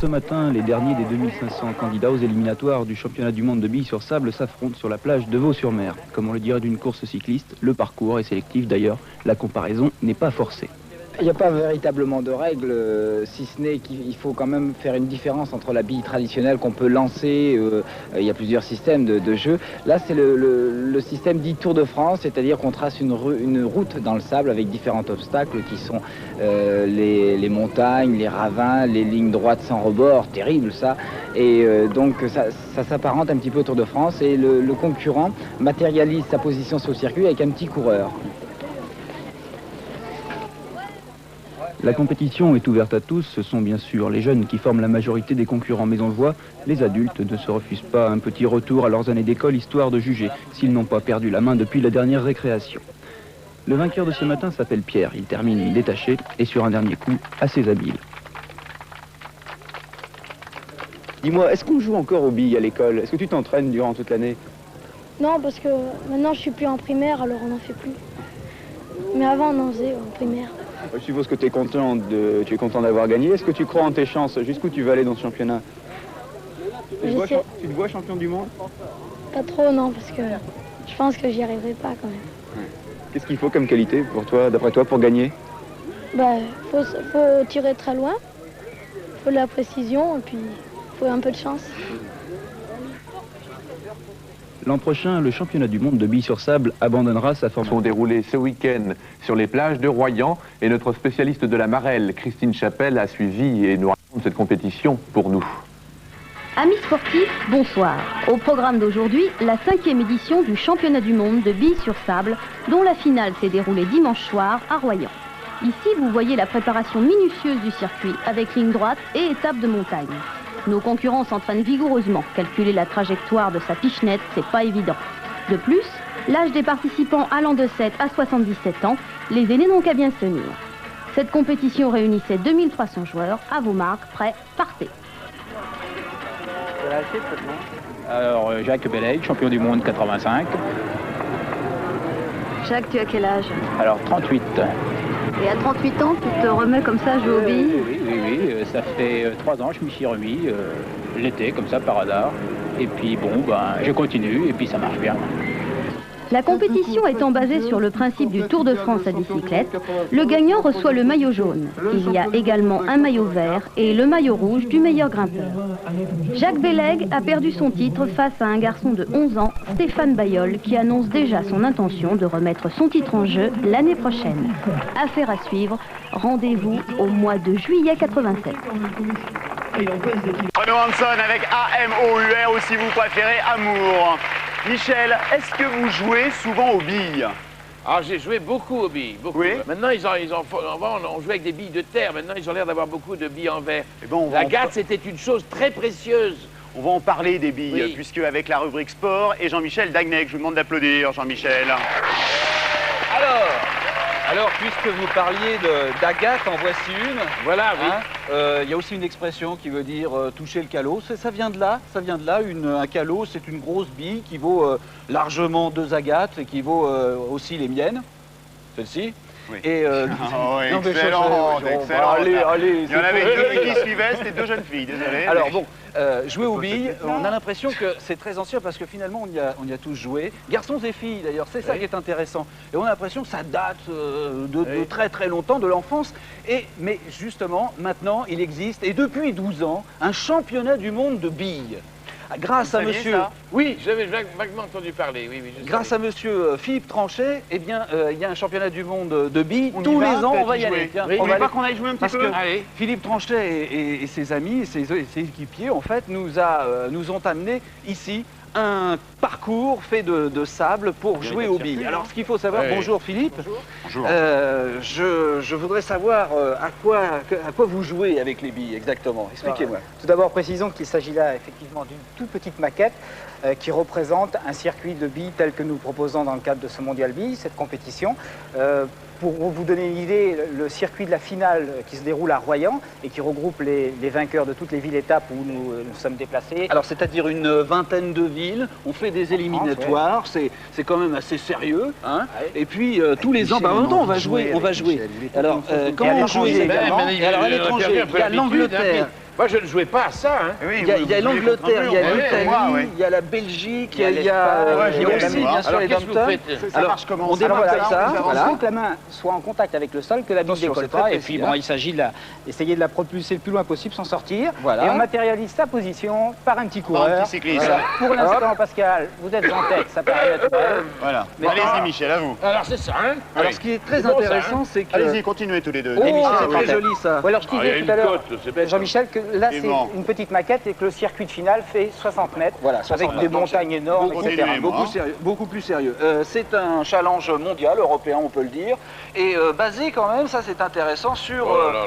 Ce matin, les derniers des 2500 candidats aux éliminatoires du championnat du monde de billes sur sable s'affrontent sur la plage de Vaux-sur-Mer. Comme on le dirait d'une course cycliste, le parcours est sélectif d'ailleurs, la comparaison n'est pas forcée. Il n'y a pas véritablement de règles, si ce n'est qu'il faut quand même faire une différence entre la bille traditionnelle qu'on peut lancer. Il y a plusieurs systèmes de jeu. Là, c'est le système dit Tour de France, c'est-à-dire qu'on trace une route dans le sable avec différents obstacles qui sont les montagnes, les ravins, les lignes droites sans rebord, terrible ça. Et donc ça s'apparente un petit peu au Tour de France et le concurrent matérialise sa position sur le circuit avec un petit coureur. La compétition est ouverte à tous, ce sont bien sûr les jeunes qui forment la majorité des concurrents, mais on le voit, les adultes ne se refusent pas un petit retour à leurs années d'école histoire de juger s'ils n'ont pas perdu la main depuis la dernière récréation. Le vainqueur de ce matin s'appelle Pierre, il termine détaché et sur un dernier coup assez habile. Dis-moi, est-ce qu'on joue encore aux billes à l'école? Est-ce que tu t'entraînes durant toute l'année? Non, parce que maintenant je suis plus en primaire, alors on n'en fait plus. Mais avant on en faisait en primaire. Je suppose que tu es content d'avoir gagné. Est-ce que tu crois en tes chances? Jusqu'où tu vas aller dans ce championnat? Tu te vois champion du monde? Pas trop, non, parce que je pense que j'y arriverai pas quand même. Ouais. Qu'est-ce qu'il faut comme qualité pour toi, d'après toi, pour gagner? Faut tirer très loin, faut de la précision et puis faut un peu de chance. L'an prochain, le championnat du monde de billes sur sable abandonnera sa formation. Sont déroulés ce week-end sur les plages de Royan et notre spécialiste de la marelle, Christine Chapelle, a suivi et nous raconte cette compétition pour nous. Amis sportifs, bonsoir. Au programme d'aujourd'hui, la 5e édition du championnat du monde de billes sur sable, dont la finale s'est déroulée dimanche soir à Royan. Ici, vous voyez la préparation minutieuse du circuit avec ligne droite et étape de montagne. Nos concurrents s'entraînent vigoureusement. Calculer la trajectoire de sa pichenette, c'est pas évident. De plus, l'âge des participants allant de 7 à 77 ans, les aînés n'ont qu'à bien se tenir. Cette compétition réunissait 2300 joueurs. À vos marques, prêts, partez. Alors, Jacques Bellègue, champion du monde 85. Jacques, tu as quel âge? Alors, 38. Et à 38 ans, tu te remets comme ça à jouer aux billes? Oui, ça fait 3 ans, je m'y suis remis, l'été, comme ça, par hasard. Et puis, bon, je continue, et puis ça marche bien. La compétition étant basée sur le principe du Tour de France à bicyclette, le gagnant reçoit le maillot jaune. Il y a également un maillot vert et le maillot rouge du meilleur grimpeur. Jacques Bellègue a perdu son titre face à un garçon de 11 ans, Stéphane Bayol, qui annonce déjà son intention de remettre son titre en jeu l'année prochaine. Affaire à suivre, rendez-vous au mois de juillet 87. Renaud Hanson avec A-M-O-U-R ou si vous préférez Amour. Michel, est-ce que vous jouez souvent aux billes? Alors j'ai joué beaucoup aux billes, beaucoup. Oui. Maintenant avant on jouait avec des billes de terre, maintenant ils ont l'air d'avoir beaucoup de billes en verre. Eh ben, L'agate c'était une chose très précieuse. On va en parler des billes, oui. Puisque avec la rubrique sport et Jean-Michel Dagnec, je vous demande d'applaudir Jean-Michel. Alors, puisque vous parliez d'agate, en voici une. Voilà, oui. Il y a aussi une expression qui veut dire toucher le calot. Ça vient de là, un calot, c'est une grosse bille qui vaut largement 2 agates et qui vaut aussi les miennes, celle-ci. Oui. Et, excellent, excellent. Allez, il y en avait 2 qui suivaient, c'était 2 jeunes filles, désolé. Alors bon, jouer aux billes, on a l'impression que c'est très ancien parce que finalement on y a tous joué. Garçons et filles d'ailleurs, c'est ça qui est intéressant. Et on a l'impression que ça date de très très longtemps, de l'enfance. Mais justement, maintenant, il existe, et depuis 12 ans, un championnat du monde de billes. Grâce à monsieur... Ça Oui, j'avais vaguement entendu parler. Oui, grâce à monsieur Philippe Tranchet, eh bien, il y a un championnat du monde de billes. Tous les ans, on va y aller. Tiens, on va pas qu'on aille jouer un petit peu. Philippe Tranchet et ses amis, et ses équipiers, en fait, nous ont amené ici un parcours fait de sable pour jouer aux billes. Alors, ce qu'il faut savoir, bonjour Philippe. Bonjour. Je voudrais savoir à quoi vous jouez avec les billes exactement. Expliquez-moi. Tout d'abord, précisons qu'il s'agit là effectivement d'une toute petite maquette qui représente un circuit de billes tel que nous proposons dans le cadre de ce Mondial Billes, cette compétition. Pour vous donner une idée, le circuit de la finale qui se déroule à Royan et qui regroupe les vainqueurs de toutes les villes-étapes où nous sommes déplacés. Alors, c'est-à-dire une vingtaine de villes, on fait des éliminatoires, c'est quand même assez sérieux. Hein. Et puis, tous les ans, on va jouer. Alors, comment on joue également? Alors, à l'étranger, il y a l'Angleterre, Moi, je ne jouais pas à ça. Hein. Oui, Il y a l'Angleterre, il y a l'Italie, il y a la Belgique, il y a aussi, bien sûr, les dom-toms. Ça marche comment? On démarre comme ça. Il faut que la main soit en contact avec le sol, que la bille ne décolle pas. Et puis, bon, il s'agit d'essayer de la propulser le plus loin possible sans sortir. Voilà. Et on matérialise sa position par un petit coureur. Un petit cycliste. Voilà. Pour l'instant, Pascal, vous êtes en tête, ça paraît naturel. Voilà. Mais Allez-y, Michel, à vous. Alors, c'est ça, hein. Alors, ce qui est très intéressant, c'est que... Allez-y, continuez tous les deux. Oh, c'est très joli, ça. Ou alors, je Il y a disais une tout à l'heure, côte, c'est bête. Jean-Michel, que là, c'est Effectivement. une petite maquette et que le circuit de finale fait 60 mètres. Voilà, avec 60 des mètres. montagnes énormes, Beaucoup etc. d'éléments. Beaucoup plus sérieux. C'est un challenge mondial, européen, on peut le dire, et basé quand même, ça c'est intéressant, sur Oh là là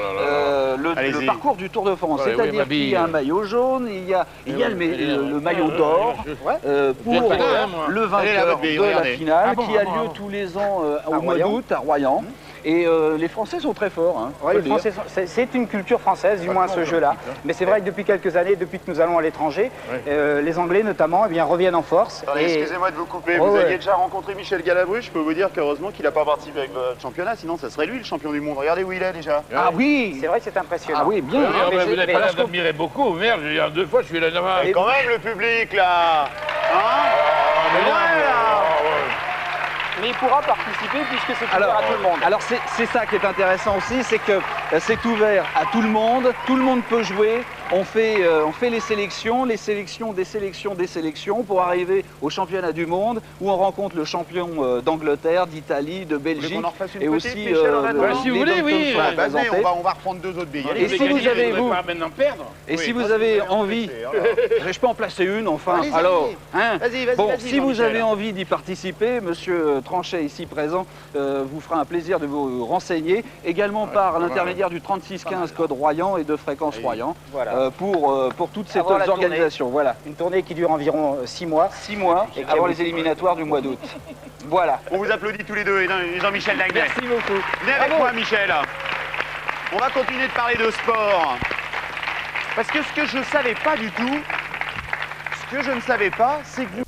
là là. le parcours du Tour de France. Ouais, oui, C'est-à-dire ma bille. qu'il y a un maillot jaune, il y a le maillot d'or pour J'ai pas là, hein, moi. le Allez, là, vainqueur votre bille, de la regardez. finale, Ah bon, qui a ah bon, lieu ah bon. tous les ans au mois Royan. d'août à Royan. Et les Français sont très forts. Hein, Ouais, les Français c'est une culture française, du moins ce jeu-là. Mais c'est vrai que depuis quelques années, depuis que nous allons à l'étranger, les Anglais notamment eh bien, reviennent en force. Attendez, Et- excusez-moi de vous couper. Oh, Vous ouais. aviez déjà rencontré Michel Galabru. Je peux vous dire qu'heureusement qu'il n'a pas participé avec votre championnat, sinon ça serait lui le champion du monde. Regardez où il est déjà. Ah oui. C'est vrai que c'est impressionnant. Ah oui, bien. Vous n'avez mais pas là, l'air d'admirer beaucoup. Merde, il y a 2 fois, je suis là devant. Et quand même le public là. Hein? mais là, Mais il pourra participer puisque c'est ouvert à tout le monde. Alors c'est ça qui est intéressant aussi, c'est que c'est ouvert à tout le monde peut jouer. On fait les sélections, des sélections pour arriver au championnat du monde où on rencontre le champion d'Angleterre, d'Italie, de Belgique qu'on en refasse une et petite, aussi Michel, en attendant si vous voulez, oui. Bah, vas-y, on va reprendre 2 autres billes. Et si vous avez vous pas maintenant perdre. et si Oui, vous ça, avez c'est bien, envie, on peut essayer, je peux en placer une enfin. Allez-y, Alors, allez-y. hein, Vas-y, bon, vas-y, si vous Jean-Michel. avez envie d'y participer, Monsieur Tranchet ici présent vous fera un plaisir de vous renseigner, également par l'intermédiaire du 3615 code Royan et de fréquence Royan, Voilà. pour toute cette Avant la tournée. organisation. Voilà, Une tournée qui dure environ 6 mois. 6 mois Et qui avant a les beaucoup- éliminatoires du mois d'août. Voilà. On vous applaudit tous les deux et Jean-Michel Dagnet. Merci beaucoup. Venez avec moi, Michel. On va continuer de parler de sport. Parce que ce que je ne savais pas du tout, c'est que vous